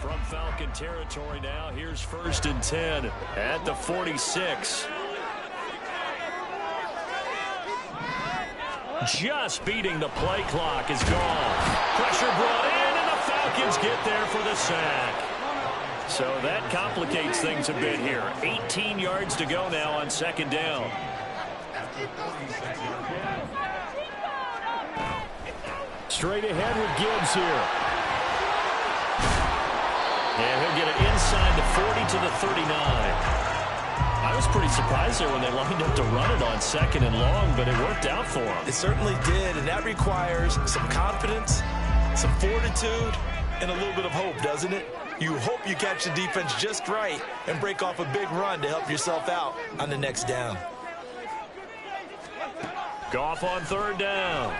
From Falcon territory now, here's 1st and 10 at the 46. Just beating the play clock is gone. Pressure brought in, and the Falcons get there for the sack. So that complicates things a bit here. 18 yards to go now on 2nd down. Straight ahead with Gibbs here. And he'll get it inside the 40 to the 39. I was pretty surprised there when they lined up to run it on 2nd and long, but it worked out for them. It certainly did, and that requires some confidence, some fortitude, and a little bit of hope, doesn't it? You hope you catch the defense just right and break off a big run to help yourself out on the next down. Goff on 3rd down.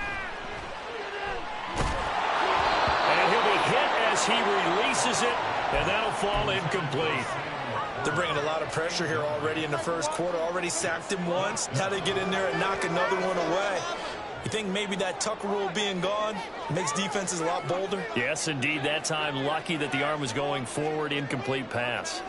And he'll be hit as he releases it, and that'll fall incomplete. They're bringing a lot of pressure here already in the 1st quarter. Already sacked him once. Now they get in there and knock another one away. You think maybe that Tucker rule being gone makes defenses a lot bolder? Yes, indeed. That time, lucky that the arm was going forward. Incomplete pass.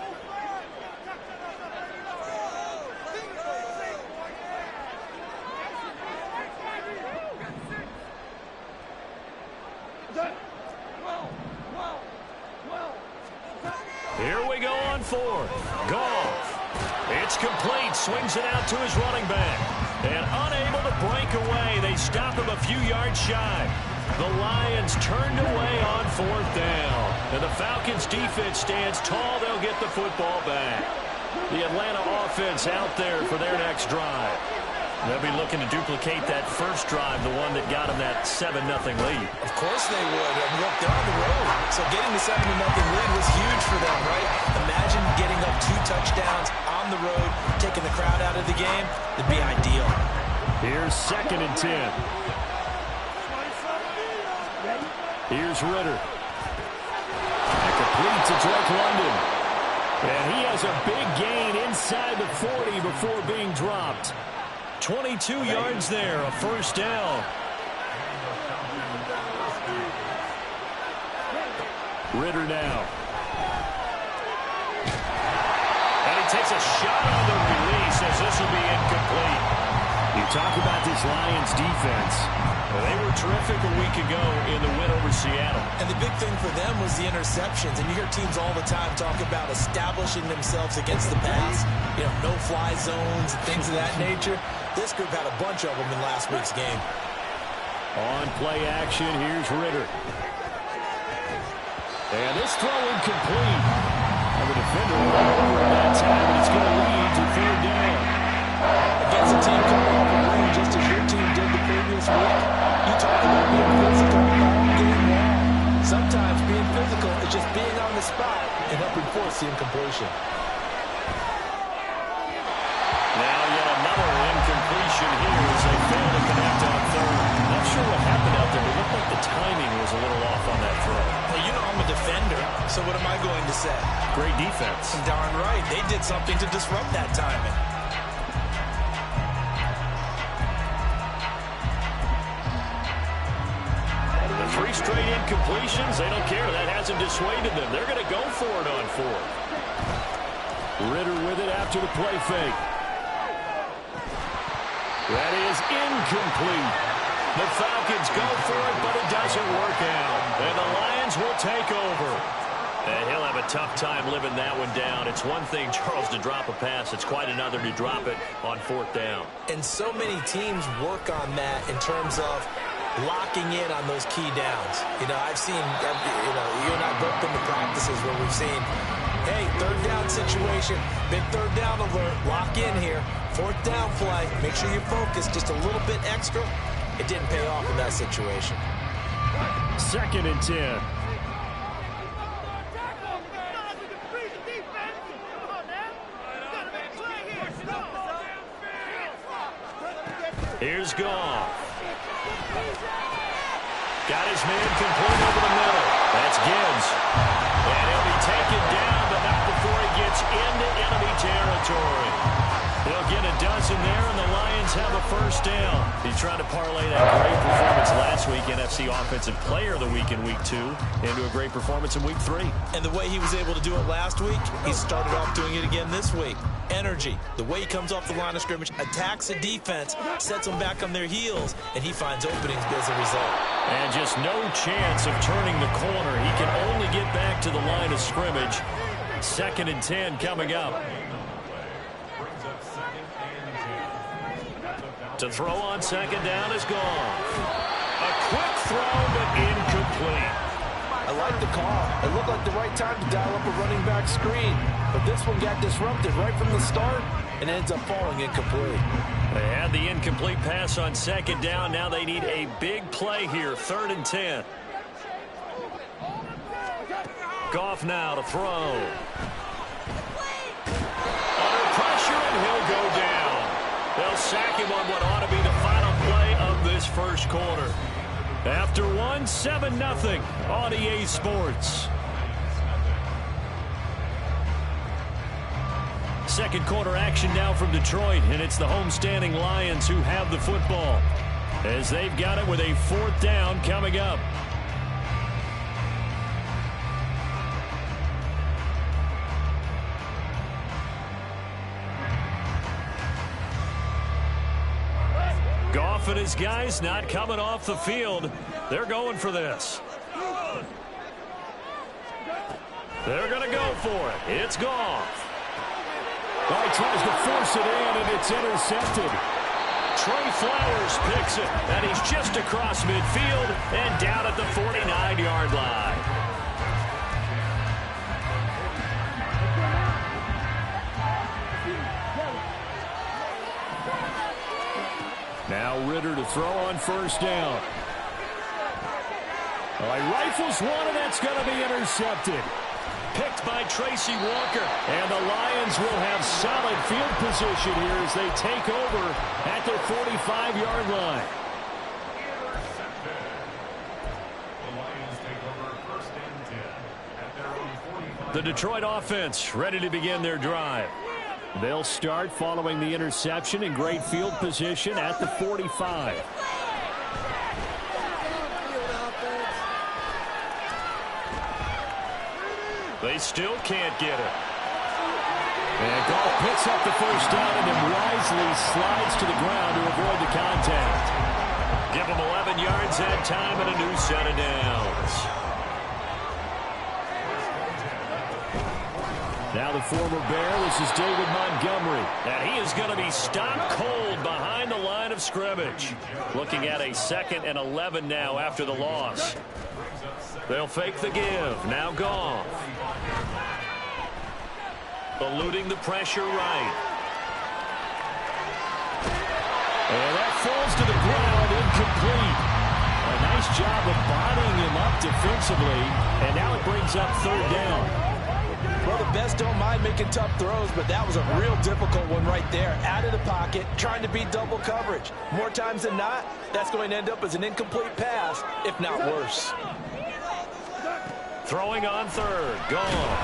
Here we go on 4th. Goff. It's complete. Swings it out to his running back. And unable to break away. They stop him a few yards shy. The Lions turned away on 4th down. And the Falcons defense stands tall. They'll get the football back. The Atlanta offense out there for their next drive. They'll be looking to duplicate that first drive, the one that got them that 7-0 lead. Of course they would. And look, they're on the road. So getting the 7-0 lead was huge for them, right? Imagine getting up 2 touchdowns on the road, taking the crowd out of the game. It'd be ideal. Here's 2nd and 10. Here's Ritter. And complete to Drake London. And he has a big gain inside the 40 before being dropped. 22 yards there, a 1st down. Ritter now. And he takes a shot on the release as this will be incomplete. You talk about this Lions defense. Well, they were terrific a week ago in the win over Seattle. And the big thing for them was the interceptions. And you hear teams all the time talk about establishing themselves against the pass. You know, no-fly zones and things of that nature. This group had a bunch of them in last week's game. On play action, here's Ritter. And this throw incomplete. And the defender went over at that time, and it's going to lead to 3rd down. Against a team coming off a win, just as your team did the previous week, you talk about being physical all game long. Sometimes being physical is just being on the spot and helping force the incompletion. Now yet another incompletion here as they fail to connect on 3rd. Not sure what happened out there. It looked like the timing was a little off on that throw. Well, you know I'm a defender, so what am I going to say? Great defense. Darn right. They did something to disrupt that timing. The 3 straight incompletions, they don't care. That hasn't dissuaded them. They're going to go for it on 4th. Ritter with it after the play fake. That is incomplete. The Falcons go for it, but it doesn't work out. And the Lions will take over. And he'll have a tough time living that one down. It's one thing, Charles, to drop a pass. It's quite another to drop it on 4th down. And so many teams work on that in terms of locking in on those key downs. You know, I've seen, you and I both been to practices where we've seen, hey, 3rd down situation, big 3rd down alert, lock in here. 4th down play, make sure you focus just a little bit extra. It didn't pay off in that situation. 2nd and 10. Here's Goff. Got his man complete over the middle. That's Gibbs. And he'll be taken down, but not before he gets into enemy territory. He'll get a dozen there, and the Lions have a first down. He's trying to parlay that great performance last week, NFC Offensive Player of the Week in Week 2, into a great performance in Week 3. And the way he was able to do it last week, he started off doing it again this week. Energy, the way he comes off the line of scrimmage, attacks the defense, sets them back on their heels, and he finds openings as a result. And just no chance of turning the corner. He can only get back to the line of scrimmage. 2nd and 10 coming up. To throw on 2nd down is gone. A quick throw, but incomplete. I like the call. It looked like the right time to dial up a running back screen. But this one got disrupted right from the start and ends up falling incomplete. They had the incomplete pass on 2nd down. Now they need a big play here. 3rd and 10. Goff now to throw. Under pressure, and he'll go down. They'll sack him on what ought to be the final play of this first quarter. After one, 7-0 on EA Sports. Second quarter action now from Detroit, and it's the homestanding Lions who have the football, as they've got it with a 4th down coming up. Goff and his guys not coming off the field. They're going for this. They're going to go for it. It's Goff. Well, he tries to force it in, and it's intercepted. Trey Flowers picks it, and he's just across midfield and down at the 49-yard line. Now Ritter to throw on 1st down. All right, rifles one, and that's going to be intercepted. Picked by Tracy Walker. And the Lions will have solid field position here as they take over at their 45-yard line. The Detroit offense ready to begin their drive. They'll start following the interception in great field position at the 45. They still can't get it. And Goff picks up the first down and then wisely slides to the ground to avoid the contact. Give them 11 yards that time and a new set of downs. Now the former Bear, this is David Montgomery. And he is going to be stopped cold behind the line of scrimmage. Looking at a 2nd and 11 now after the loss. They'll fake the give. Now Goff. Eluding the pressure right. And that falls to the ground, incomplete. A nice job of bodying him up defensively. And now it brings up 3rd down. Well, the best don't mind making tough throws, but that was a real difficult one right there. Out of the pocket, trying to beat double coverage. More times than not, that's going to end up as an incomplete pass, if not worse. Throwing on 3rd. Gone.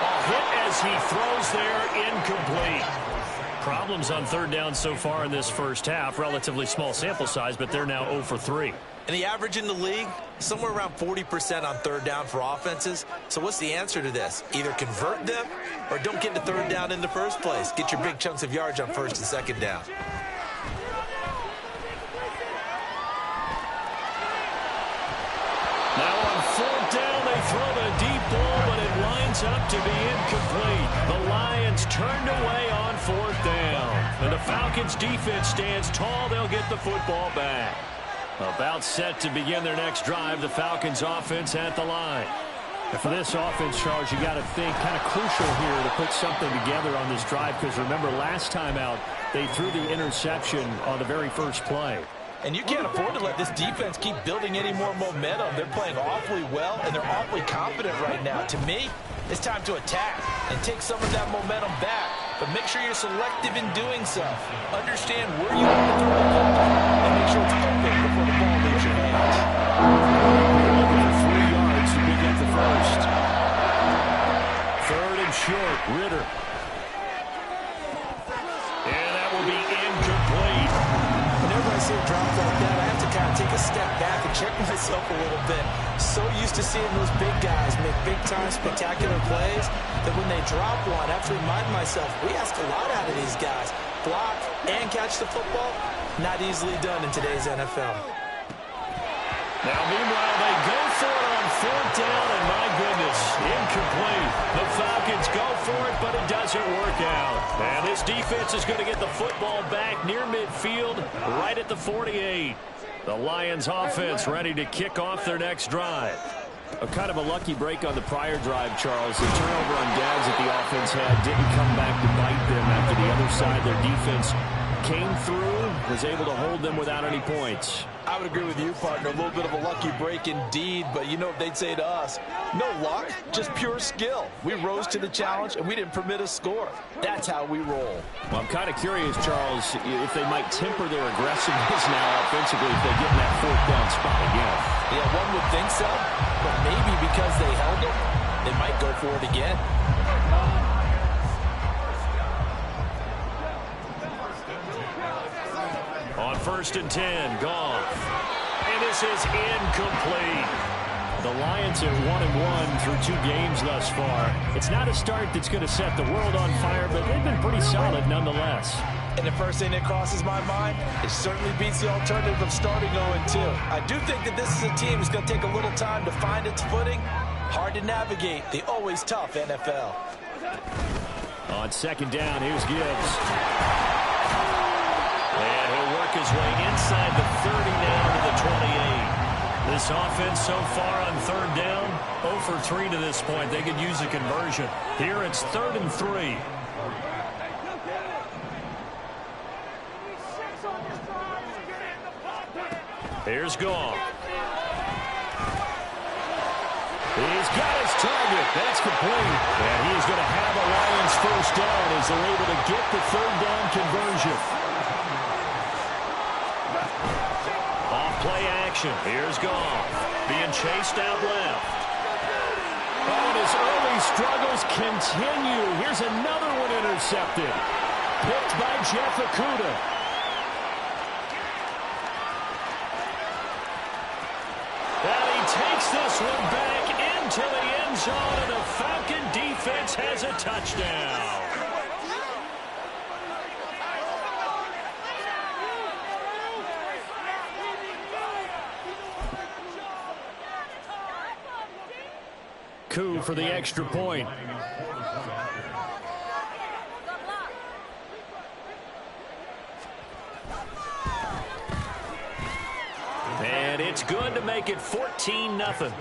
A hit as he throws there, incomplete. Problems on 3rd down so far in this first half. Relatively small sample size, but they're now 0 for 3. And the average in the league, somewhere around 40% on 3rd down for offenses. So what's the answer to this? Either convert them or don't get to 3rd down in the first place. Get your big chunks of yards on 1st and 2nd down. Now on 4th down, they throw the deep ball, but it lines up to be incomplete. The Lions turned away on 4th down. And the Falcons' defense stands tall. They'll get the football back. About set to begin their next drive, the Falcons offense at the line. And for this offense, Charles, you got to think kind of crucial here to put something together on this drive, because remember last time out, they threw the interception on the very first play. And you can't afford to let this defense keep building any more momentum. They're playing awfully well, and they're awfully confident right now. To me, it's time to attack and take some of that momentum back. But make sure you're selective in doing so. Understand where you want to throw the ball, and make sure it's open before the ball leaves your hands. Looking for 3 yards to pick up the first. 3rd and short, Ritter. myself a little bit. So used to seeing those big guys make big-time spectacular plays that when they drop one, I have to remind myself, we ask a lot out of these guys. Block and catch the football, not easily done in today's NFL. Now, meanwhile, they go for it on 4th down, and my goodness, incomplete. The Falcons go for it, but it doesn't work out. And this defense is going to get the football back near midfield, right at the 48. The Lions offense ready to kick off their next drive. A kind of a lucky break on the prior drive, Charles. The turnover on downs that the offense had didn't come back to bite them after the other side. Their defense came through, was able to hold them without any points. I would agree with you, partner. A little bit of a lucky break indeed, but you know what they'd say to us? No luck, just pure skill. We rose to the challenge, and we didn't permit a score. That's how we roll. Well, I'm kind of curious, Charles, if they might temper their aggressiveness now offensively if they get in that 4th down spot again. Yeah, one would think so, but maybe because they held it, they might go for it again. On 1st and 10, Goff. And this is incomplete. The Lions are 1-1 through 2 games thus far. It's not a start that's going to set the world on fire, but they've been pretty solid nonetheless. And the first thing that crosses my mind, it certainly beats the alternative of starting 0-2. I do think that this is a team that's going to take a little time to find its footing. Hard to navigate the always tough NFL. On 2nd down, here's Gibbs. And he'll work his way inside the 30 now to the 28. This offense so far on 3rd down, 0 for 3 to this point. They could use a conversion. Here it's 3rd and 3. Here's Goff. He's got his target. That's complete. And he is going to have a Lions 1st down as they're able to get the 3rd down conversion. Off-play action. Here's Goff. Being chased out left. Oh, and his early struggles continue. Here's another one intercepted. Picked by Jeff Okudah. Takes this one back into the end zone, and the Falcon defense has a touchdown. Coup for the extra point. And it's good to make it 14-0.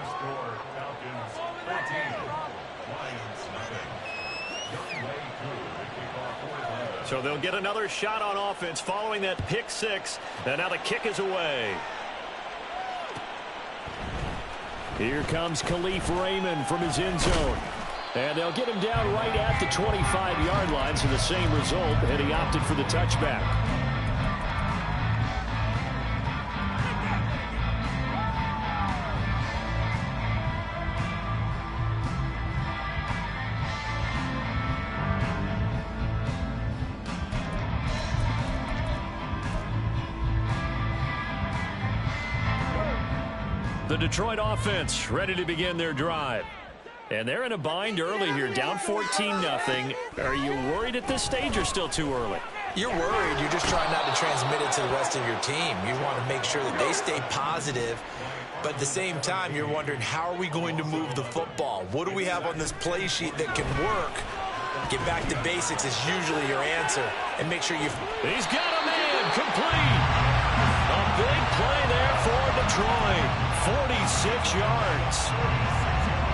So they'll get another shot on offense following that pick 6. And now the kick is away. Here comes Khalif Raymond from his end zone. And they'll get him down right at the 25-yard line. So the same result, and he opted for the touchback. The Detroit offense ready to begin their drive. And they're in a bind early here, down 14-0. Are you worried at this stage or still too early? You're worried. You're just trying not to transmit it to the rest of your team. You want to make sure that they stay positive. But at the same time, you're wondering, how are we going to move the football? What do we have on this play sheet that can work? Get back to basics is usually your answer. And make sure you... He's got a man complete. A big play there for Detroit. 46 yards.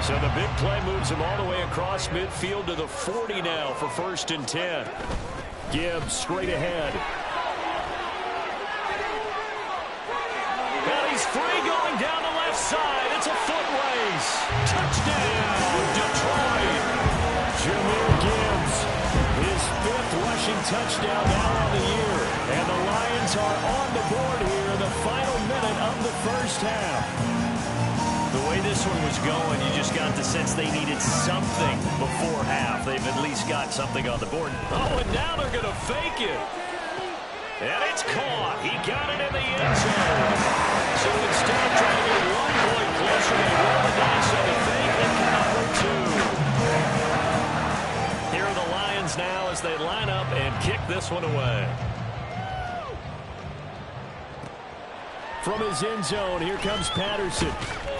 So the big play moves him all the way across midfield to the 40 now for 1st and 10. Gibbs straight ahead. And he's free going down the left side. It's a foot race. Touchdown, Detroit. Jahmyr Gibbs, his 5th rushing touchdown now on the year. And the Lions are on the board here in the final minute of the 1st half. The way this one was going, you just got the sense they needed something before half. They've at least got something on the board. Oh, and now they're going to fake it. And it's caught. He got it in the end zone. So instead of trying to get 1 this one away. From his end zone, here comes Patterson.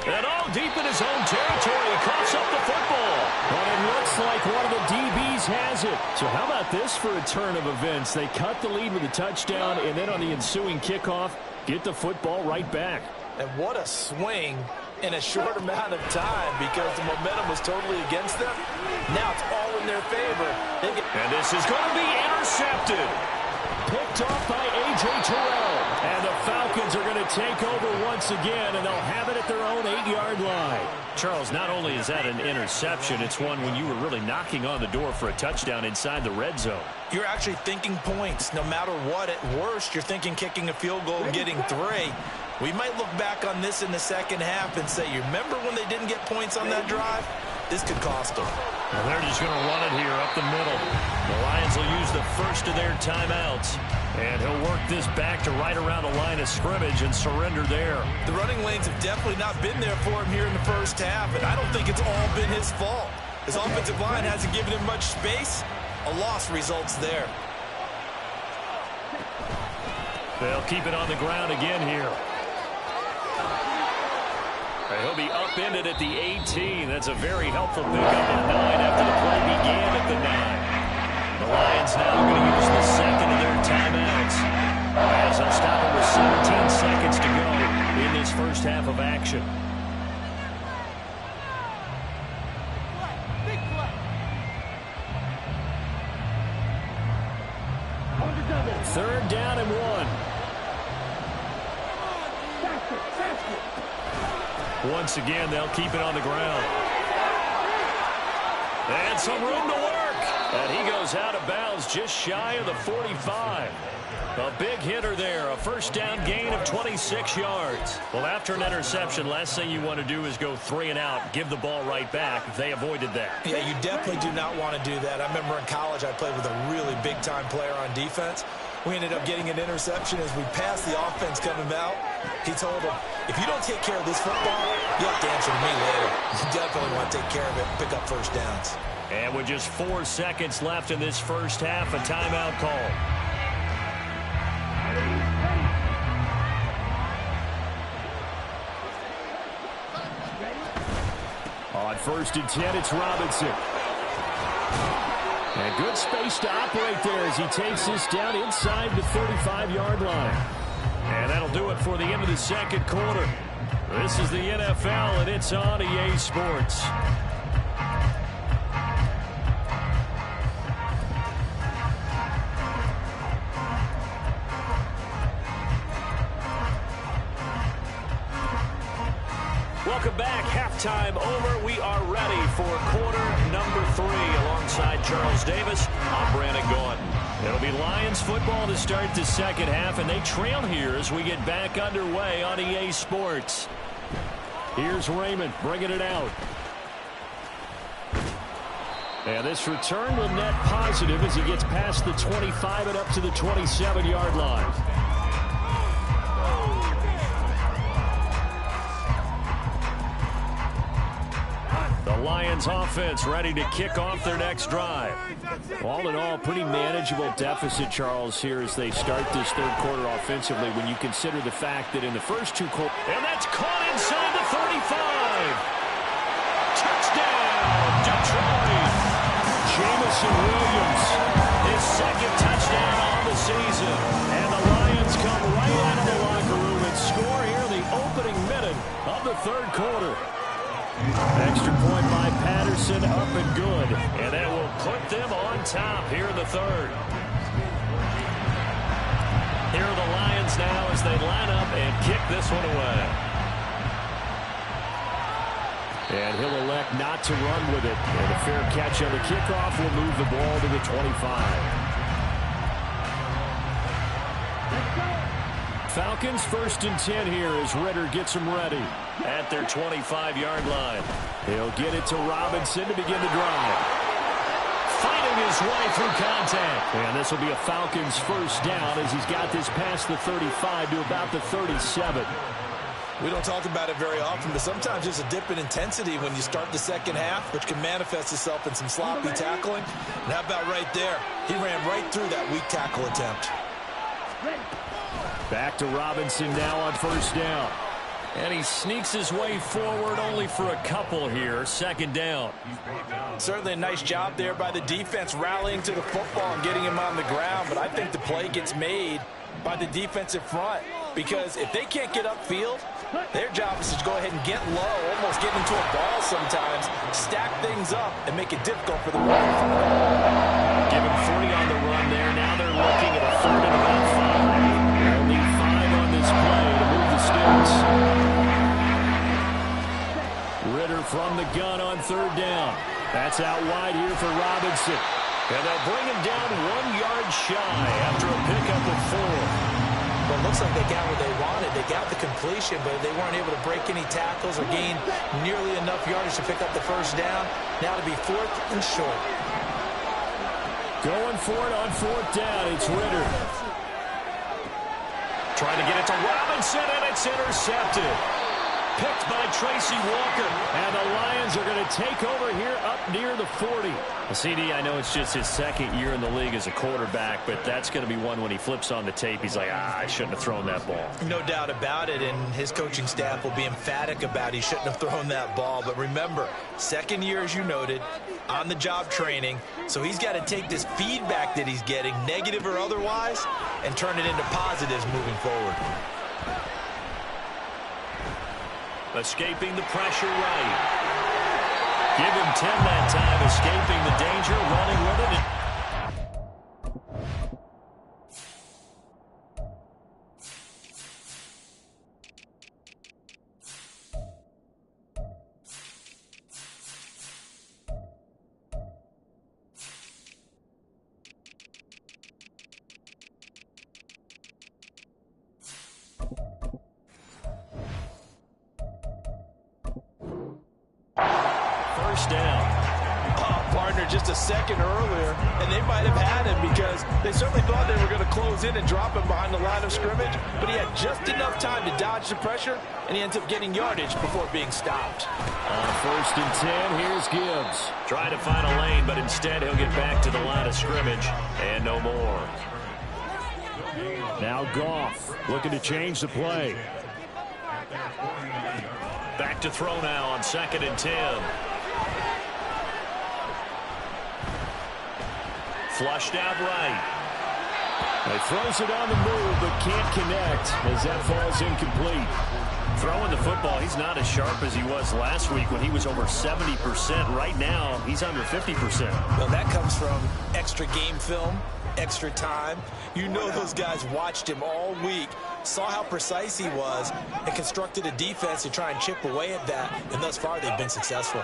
And all deep in his own territory, he coughs up the football. And it looks like one of the DBs has it. So how about this for a turn of events? They cut the lead with a touchdown, and then on the ensuing kickoff, get the football right back. And what a swing in a short amount of time because the momentum was totally against them. Now it's all in their favor. And this is going to be intercepted. Picked off by A.J. Terrell. And the Falcons are going to take over once again, and they'll have it at their own 8-yard line. Charles, not only is that an interception, it's one when you were really knocking on the door for a touchdown inside the red zone. You're actually thinking points. No matter what, at worst, you're thinking kicking a field goal and getting 3. We might look back on this in the second half and say, you remember when they didn't get points on that drive? This could cost them. Well, they're just going to run it here up the middle. The Lions will use the first of their timeouts. And he'll work this back to right around the line of scrimmage and surrender there. The running lanes have definitely not been there for him here in the first half, and I don't think it's all been his fault. His offensive line hasn't given him much space. A loss results there. They'll keep it on the ground again here. He'll be upended at the 18. That's a very helpful pickup at 9 after the play began at the 9. The Lions now going to use the second of their timeouts as they'll stop it with 17 seconds to go in this first half of action. Third down and 1. Once again, they'll keep it on the ground. And some room to work. And he goes out of bounds just shy of the 45. A big hitter there. A first down gain of 26 yards. Well, after an interception, last thing you want to do is go 3 and out, give the ball right back. They avoided that. Yeah, you definitely do not want to do that. I remember in college I played with a really big-time player on defense. We ended up getting an interception as we passed the offense coming out. He told him, if you don't take care of this football, you'll have to answer to me later. You definitely want to take care of it and pick up first downs. And with just 4 seconds left in this first half, a timeout call. On first and 10, it's Robinson. And good space to operate there as he takes this down inside the 35-yard line. And that'll do it for the end of the second quarter. This is the NFL, and it's on EA Sports. Welcome back. Halftime over. We are ready for quarter number 3 alongside Charles Davis. I'm Brandon Gordon. It'll be Lions football to start the second half, and they trail here as we get back underway on EA Sports. Here's Raymond bringing it out. And this return will net positive as he gets past the 25 and up to the 27-yard line. Lions offense ready to kick off their next drive. All in all, pretty manageable deficit, Charles, here as they start this third quarter offensively when you consider the fact that in the first 2 quarters... And that's caught inside the 35. Touchdown, Detroit. Jamison Williams, his second touchdown on the season. And the Lions come right out of the locker room and score here in the opening minute of the third quarter. Extra point by Patterson, up and good. And that will put them on top here in the third. Here are the Lions now as they line up and kick this one away. And he'll elect not to run with it. And a fair catch on the kickoff will move the ball to the 25. Falcons first and 10 here as Ritter gets them ready. At their 25-yard line. He'll get it to Robinson to begin the drive. Fighting his way through contact. And this will be a Falcons first down as he's got this past the 35 to about the 37. We don't talk about it very often, but sometimes there's a dip in intensity when you start the second half, which can manifest itself in some sloppy tackling. And how about right there? He ran right through that weak tackle attempt. Back to Robinson now on first down. And he sneaks his way forward only for a couple here. Second down. Certainly a nice job there by the defense rallying to the football and getting him on the ground. But I think the play gets made by the defensive front, because if they can't get upfield, their job is to go ahead and get low, almost get into a ball sometimes, stack things up, and make it difficult for the running. Give him 3 on the run there. Now they're looking at a 3rd and about 5. Only 5 on this play to move the sticks. Ritter from the gun on 3rd down. That's out wide here for Robinson. And they'll bring him down 1 yard shy after a pickup of 4. Well, it looks like they got what they wanted. They got the completion, but they weren't able to break any tackles or gain nearly enough yardage to pick up the first down. Now to be 4th and short. Going for it on 4th down. It's Ritter. Trying to get it to Robinson, and it's intercepted. Picked by Tracy Walker. And the Lions are going to take over here up near the 40. CD, I know it's just his 2nd year in the league as a quarterback, but that's going to be one when he flips on the tape. He's like, I shouldn't have thrown that ball. No doubt about it, and his coaching staff will be emphatic about he shouldn't have thrown that ball. But remember, 2nd year, as you noted, on-the-job training, so he's got to take this feedback that he's getting, negative or otherwise, and turn it into positives moving forward. Escaping the pressure right. Give him 10 that time, escaping the danger, running with it. First down. Partner just a second earlier, and they might have had him because they certainly thought they were going to close in and drop him behind the line of scrimmage, but he had just enough time to dodge the pressure, and he ends up getting yardage before being stopped. On 1st and 10, here's Gibbs. Trying to find a lane, but instead he'll get back to the line of scrimmage, and no more. Now Goff looking to change the play. Back to throw now on 2nd and 10. Flushed out right. He throws it on the move, but can't connect as that falls incomplete. Throwing the football, he's not as sharp as he was last week when he was over 70%. Right now, he's under 50%. Well, that comes from extra game film, extra time. You know those guys watched him all week, saw how precise he was, and constructed a defense to try and chip away at that, and thus far they've been successful.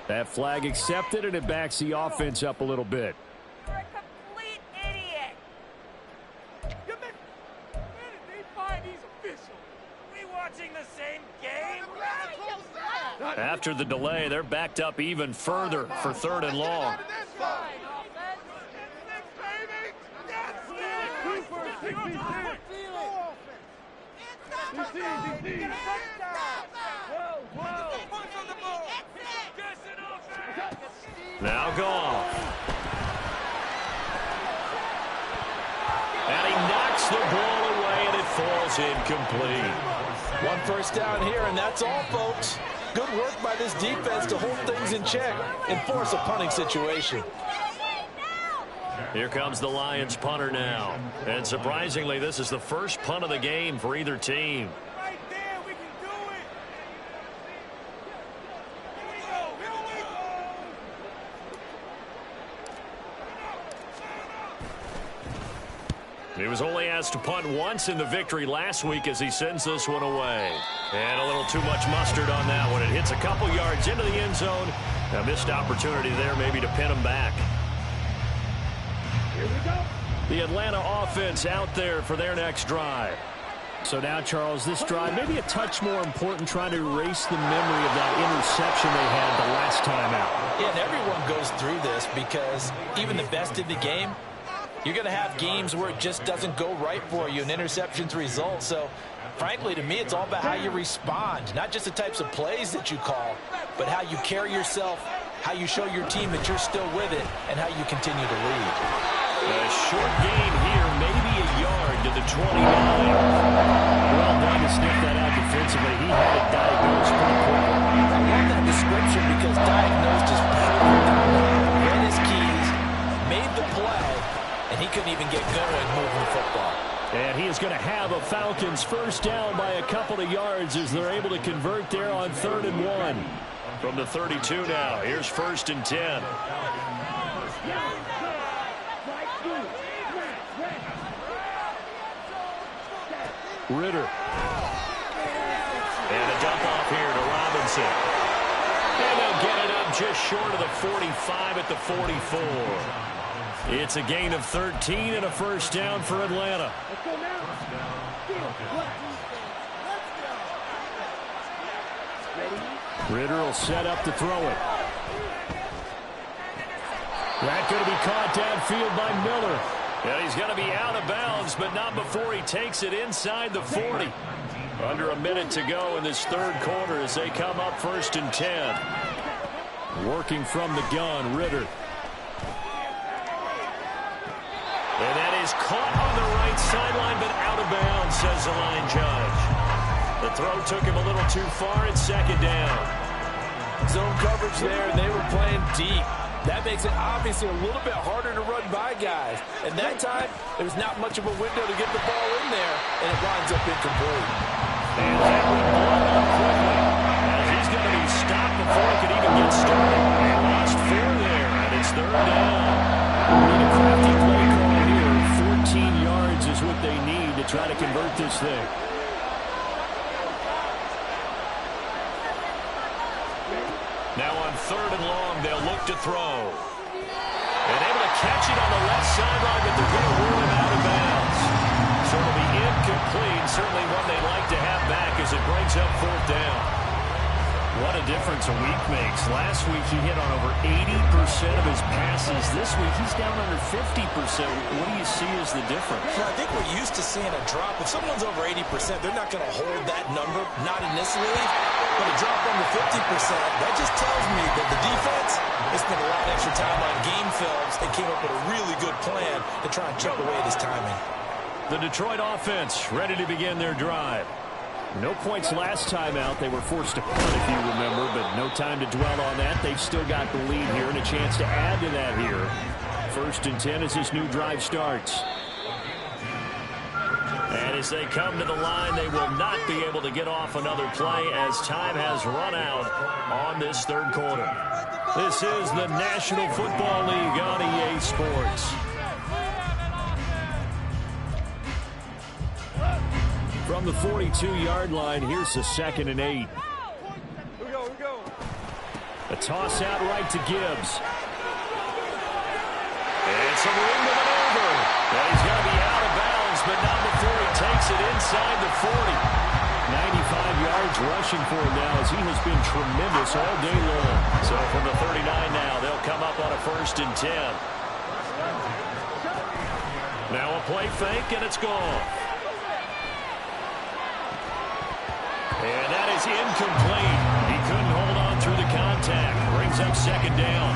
That flag accepted, and it backs the offense up a little bit. You're a complete idiot. They find these officials. We watching the same game? After the delay, they're backed up even further for 3rd and long. Now Goff. And he knocks the ball away, and it falls incomplete. 1 first down here, and that's all, folks. Good work by this defense to hold things in check and force a punting situation. Here comes the Lions punter now. And surprisingly, this is the first punt of the game for either team. Right there, we can do it. Here we go. He was only asked to punt once in the victory last week as he sends this one away. And a little too much mustard on that one. It hits a couple yards into the end zone. A missed opportunity there maybe to pin him back. The Atlanta offense out there for their next drive. So now, Charles, this drive maybe a touch more important, trying to erase the memory of that interception they had the last time out. Yeah, and everyone goes through this because even the best in the game, you're going to have games where it just doesn't go right for you and interceptions result. So, frankly, to me, it's all about how you respond, not just the types of plays that you call, but how you carry yourself, how you show your team that you're still with it, and how you continue to lead. A short gain here, maybe a yard to the 29. Well done to sniff that out defensively. He had it diagnosed pretty quickly. I love that description because diagnosed is perfect. Read his keys, made the play, and he couldn't even get going moving the football. And he is going to have a Falcons first down by a couple of yards as they're able to convert there on 3rd and 1. From the 32 now, here's 1st and 10. Ritter. And a dump off here to Robinson. And they'll get it up just short of the 45 at the 44. It's a gain of 13 and a first down for Atlanta. Ritter will set up to throw it. That's going to be caught downfield by Miller. And he's going to be out of bounds, but not before he takes it inside the 40. Under a minute to go in this 3rd quarter as they come up 1st and 10. Working from the gun, Ritter. And that is caught on the right sideline, but out of bounds, says the line judge. The throw took him a little too far. It's 2nd down. Zone coverage there, and they were playing deep. That makes it obviously a little bit harder to run by guys. And that time, there's not much of a window to get the ball in there, and it winds up incomplete. And that will blow up quickly, as he's going to be stopped before he could even get started. And lost 4 there, and it's 3rd down. Need a crafty play call here. 14 yards is what they need to try to convert this thing. Now on 3rd and long, they'll look to throw. And able to catch it on the left sideline, but they're going to rule him out of bounds. So it'll be incomplete. Certainly one they'd like to have back as it brings up 4th down. What a difference a week makes. Last week he hit on over 80% of his passes. This week he's down under 50%. What do you see as the difference? Well, I think we're used to seeing a drop. If someone's over 80%, they're not going to hold that number, not in this league. But a drop under 50%, that just tells me that the defense has spent a lot of extra time on game films and came up with a really good plan to try and chip away at his timing. The Detroit offense ready to begin their drive. No points last time out. They were forced to punt, if you remember, but no time to dwell on that. They've still got the lead here and a chance to add to that here. 1st and 10 as this new drive starts. And as they come to the line, they will not be able to get off another play as time has run out on this 3rd quarter. This is the National Football League on EA Sports. From the 42-yard line, here's the 2nd and 8. We go. A toss out right to Gibbs. And some room to maneuver. And he's going to be out of bounds, but not before he takes it inside the 40. 95 yards rushing for him now as he has been tremendous all day long. So from the 39 now, they'll come up on a 1st and 10. Now a play fake, and it's gone. And that is incomplete. He couldn't hold on through the contact. Brings up 2nd down.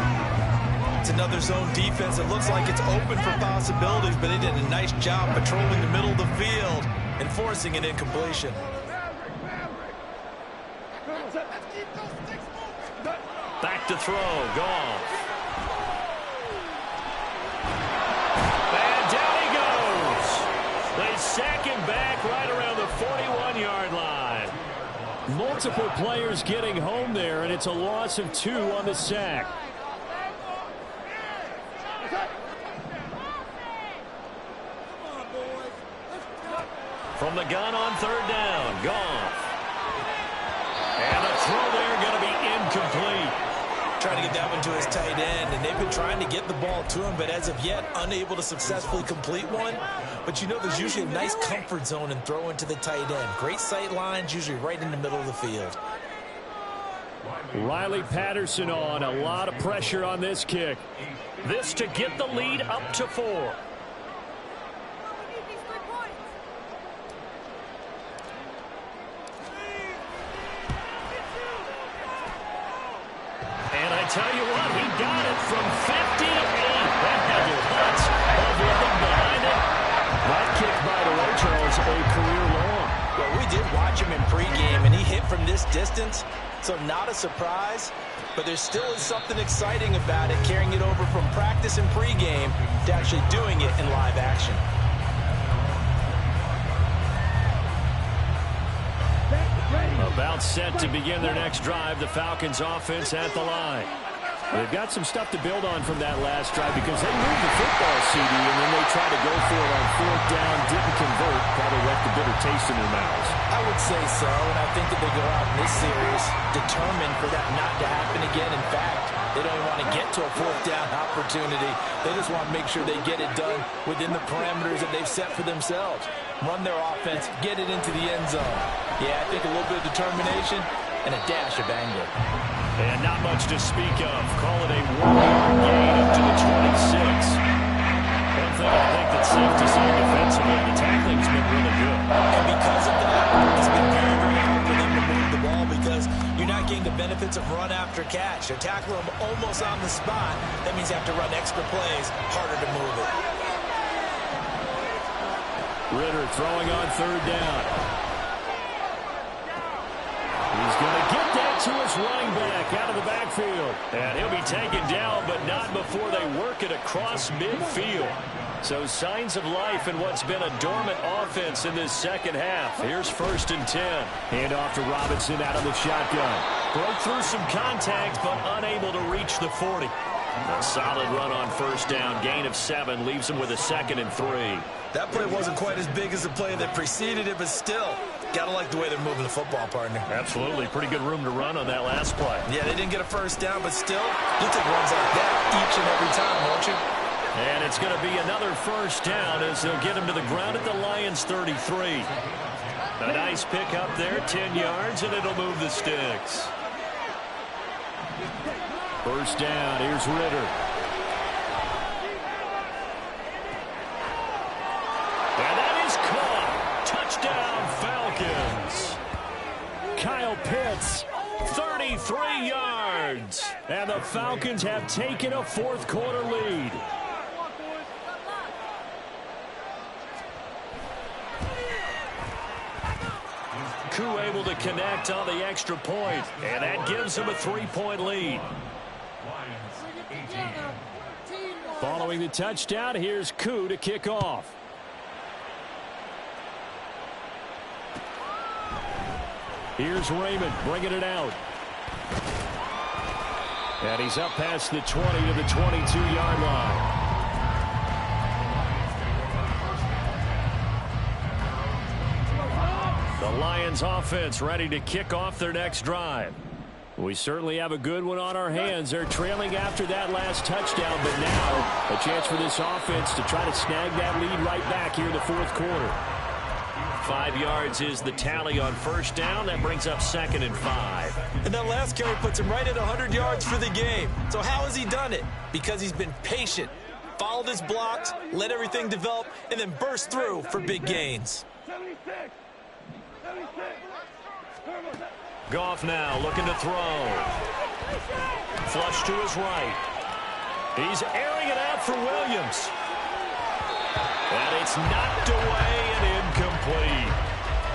It's another zone defense. It looks like it's open for possibilities, but they did a nice job patrolling the middle of the field and forcing an incompletion. Back to throw. Goff. And down he goes. They sack him back right around the 41-yard line. Multiple players getting home there, and it's a loss of 2 on the sack. From the gun on 3rd down, Goff. And the throw there going to be incomplete. trying to get that one to his tight end, and they've been trying to get the ball to him, but as of yet, unable to successfully complete one. But you know, there's usually a nice comfort zone in throwing to the tight end. Great sight lines, usually right in the middle of the field. Riley Patterson on. A lot of pressure on this kick. This to get the lead up to 4. And I tell you what, he got it from 58. That had lots of rhythm behind it. That kick, by the way, Charles, a career long. Well, we did watch him in pregame, and he hit from this distance, so not a surprise. But there still is something exciting about it, carrying it over from practice and pregame to actually doing it in live action. About set to begin their next drive, the Falcons offense at the line. They've got some stuff to build on from that last drive because they moved the football, CD, and then they tried to go for it on 4th down, didn't convert, probably left a bitter taste in their mouths. I would say so, and I think that they go out in this series determined for that not to happen again. In fact, they don't even want to get to a 4th down opportunity. They just want to make sure they get it done within the parameters that they've set for themselves. Run their offense, get it into the end zone. Yeah, I think a little bit of determination and a dash of anger. And not much to speak of. Call it a 1-yard gain up to the 26. One thing I think that's safe to say defensively, the tackling's been really good. And because of that, it's been very, very hard for them to move the ball because you're not getting the benefits of run after catch. They're tackling them almost on the spot. That means you have to run extra plays, harder to move it. Ritter throwing on 3rd down. He's going to get that to his running back out of the backfield. And he'll be taken down, but not before they work it across midfield. So signs of life in what's been a dormant offense in this second half. Here's 1st and 10. Hand off to Robinson out of the shotgun. Broke through some contact, but unable to reach the 40. A solid run on 1st down. Gain of 7 leaves him with a 2nd and 3. That play wasn't quite as big as the play that preceded it, but still, gotta like the way they're moving the football, partner. Absolutely. Pretty good room to run on that last play. Yeah, they didn't get a 1st down, but still, you'll take runs like that each and every time, won't you? And it's going to be another 1st down as they'll get him to the ground at the Lions' 33. A nice pick up there, 10 yards, and it'll move the sticks. 1st down, here's Ritter. And that is caught. Touchdown, Falcons. Kyle Pitts, 33 yards. and the Falcons have taken a 4th quarter lead. Koo able to connect on the extra point, and that gives him a 3-point lead. Following the touchdown, here's Koo to kick off. Here's Raymond bringing it out. And he's up past the 20 to the 22-yard line. The Lions offense ready to kick off their next drive. We certainly have a good one on our hands. They're trailing after that last touchdown, but now a chance for this offense to try to snag that lead right back here in the 4th quarter. 5 yards is the tally on 1st down. That brings up 2nd and 5. And that last carry puts him right at 100 yards for the game. So how has he done it? Because he's been patient, followed his blocks, let everything develop, and then burst through for big gains. Goff now looking to throw. Flush to his right. He's airing it out for Williams. And it's knocked away and incomplete.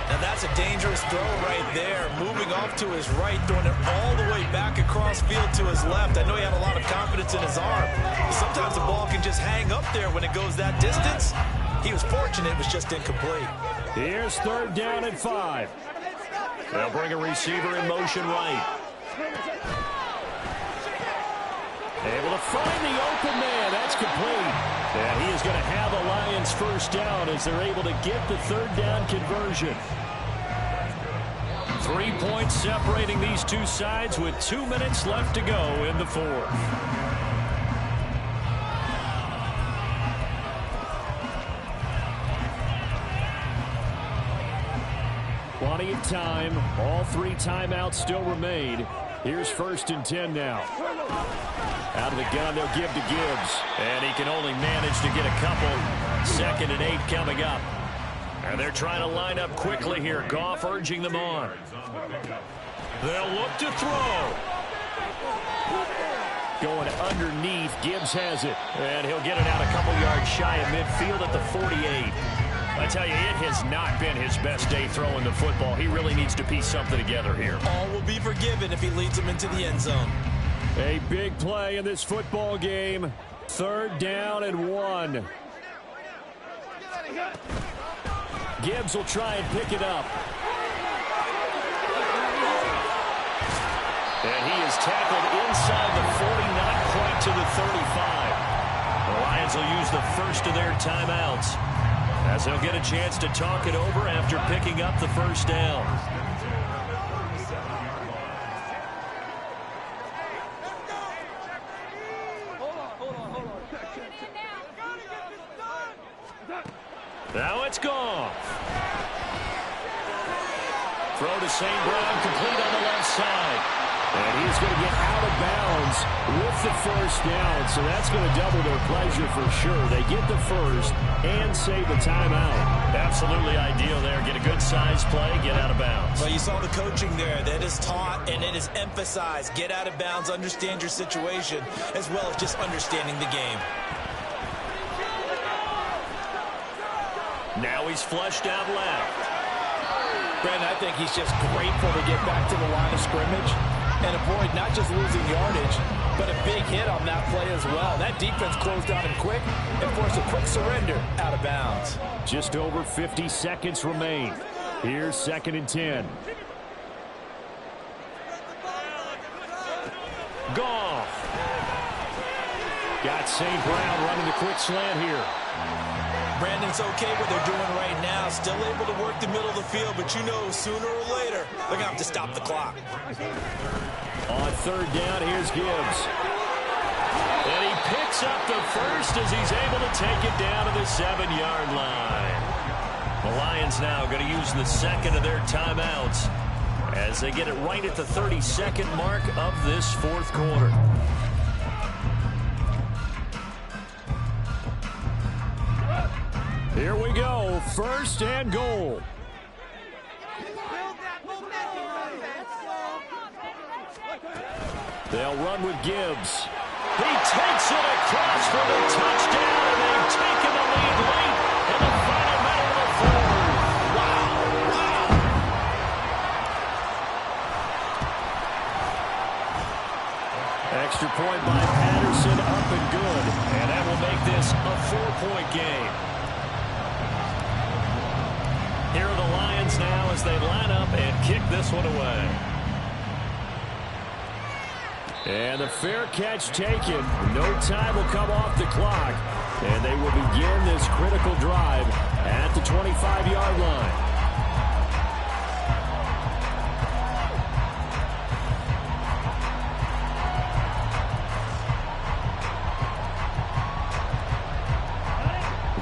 Now that's a dangerous throw right there. Moving off to his right, throwing it all the way back across field to his left. I know he had a lot of confidence in his arm. But sometimes the ball can just hang up there when it goes that distance. He was fortunate it was just incomplete. Here's 3rd down and 5. They'll bring a receiver in motion right. Able to find the open man. That's complete. And he is going to have a Lions 1st down as they're able to get the 3rd down conversion. 3 points separating these two sides with 2 minutes left to go in the fourth. Plenty of time. All 3 timeouts still remain. Here's 1st and 10 now. Out of the gun, they'll give to Gibbs. And he can only manage to get a couple. 2nd and 8 coming up. And they're trying to line up quickly here. Goff urging them on. They'll look to throw. Going underneath. Gibbs has it. And he'll get it out a couple yards shy of midfield at the 48. I tell you, it has not been his best day throwing the football. He really needs to piece something together here. All will be forgiven if he leads them into the end zone. A big play in this football game. 3rd down and 1. Gibbs will try and pick it up. And he is tackled inside the 40, not quite to the 35. The Lions will use the first of their timeouts, as they'll get a chance to talk it over after picking up the 1st down. Now it's gone. Throw to St. Brown, complete on the left side. And he's going to get out of bounds with the 1st down, so that's going to double their pleasure for sure. They get the 1st and save the timeout. Absolutely ideal there. Get a good size play, get out of bounds. Well, you saw the coaching there. That is taught and it is emphasized. Get out of bounds, understand your situation, as well as just understanding the game. Now he's flushed out left. Brandon, I think he's just grateful to get back to the line of scrimmage and avoid not just losing yardage, but a big hit on that play as well. That defense closed on him quick and forced a quick surrender out of bounds. Just over 50 seconds remain. Here's 2nd and 10. Goff. Got St. Brown running the quick slant here. Brandon's okay what they're doing right now. Still able to work the middle of the field, but you know sooner or later they're going to have to stop the clock. On 3rd down, here's Gibbs. And he picks up the 1st as he's able to take it down to the 7-yard line. The Lions now going to use the 2nd of their timeouts as they get it right at the 32nd mark of this 4th quarter. Here we go, 1st and goal. They'll run with Gibbs. He takes it across for the touchdown, and they've taken the lead late in the final minute of the 4th. Wow, wow. Extra point by Patterson, up and good. And that will make this a 4-point game. Here are the Lions now as they line up and kick this one away. And the fair catch taken. No time will come off the clock. And they will begin this critical drive at the 25-yard line.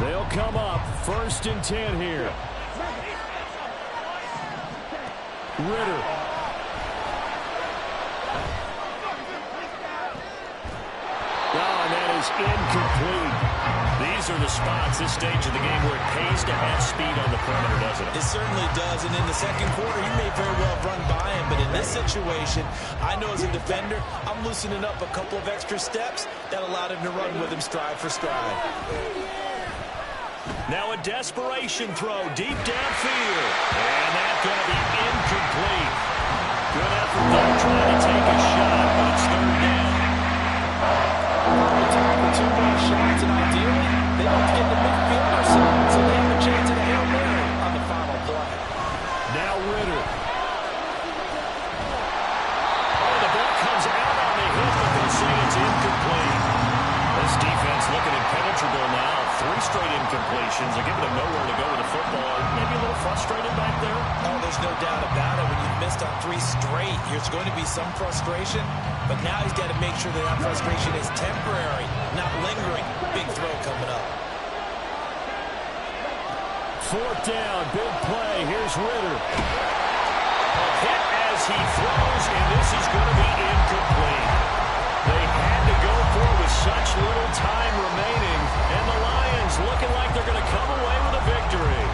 They'll come up 1st and 10 here. Ritter. Incomplete. These are the spots, this stage of the game, where it pays to have speed on the perimeter, doesn't it? It certainly does, and in the 2nd quarter, he may very well run by him, but in this situation, I know as a defender, I'm loosening up a couple of extra steps that allowed him to run with him stride for stride. Now a desperation throw deep downfield, and that's going to be incomplete. Good effort, though, trying to take a shot, but it's 3rd down. For 2 more shots, and ideally, they like to get the midfield or so they have a chance at a Hail Mary on the final play. Now Ritter. Oh, the ball comes out on the hit, but they say it's incomplete. This defense looking impenetrable now. 3 straight incompletions. They're giving him nowhere to go with the football. Maybe a little frustrated back there. Oh, there's no doubt about it. When you've missed on 3 straight, there's going to be some frustration. But now he's got to make sure that that frustration is temporary, not lingering. Big throw coming up. 4th down, big play. Here's Ritter. A hit as he throws, and this is going to be incomplete. They had to go for it with such little time remaining, and the Lions looking like they're going to come away with a victory.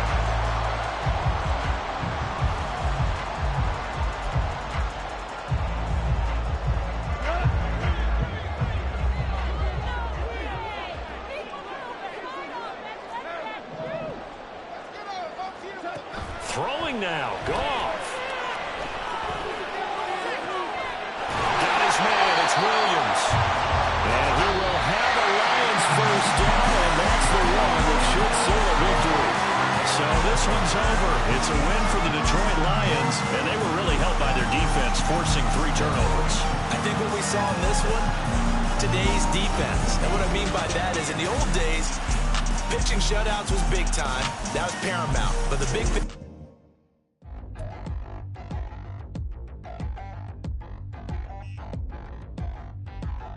Throwing now, Goff. Got his man, it's Williams. And he will have a Lions first down, and that's the one that should seal a victory. So this one's over. It's a win for the Detroit Lions, and they were really helped by their defense, forcing 3 turnovers. I think what we saw in this one, today's defense. And what I mean by that is in the old days, pitching shutouts was big time. That was paramount. But the big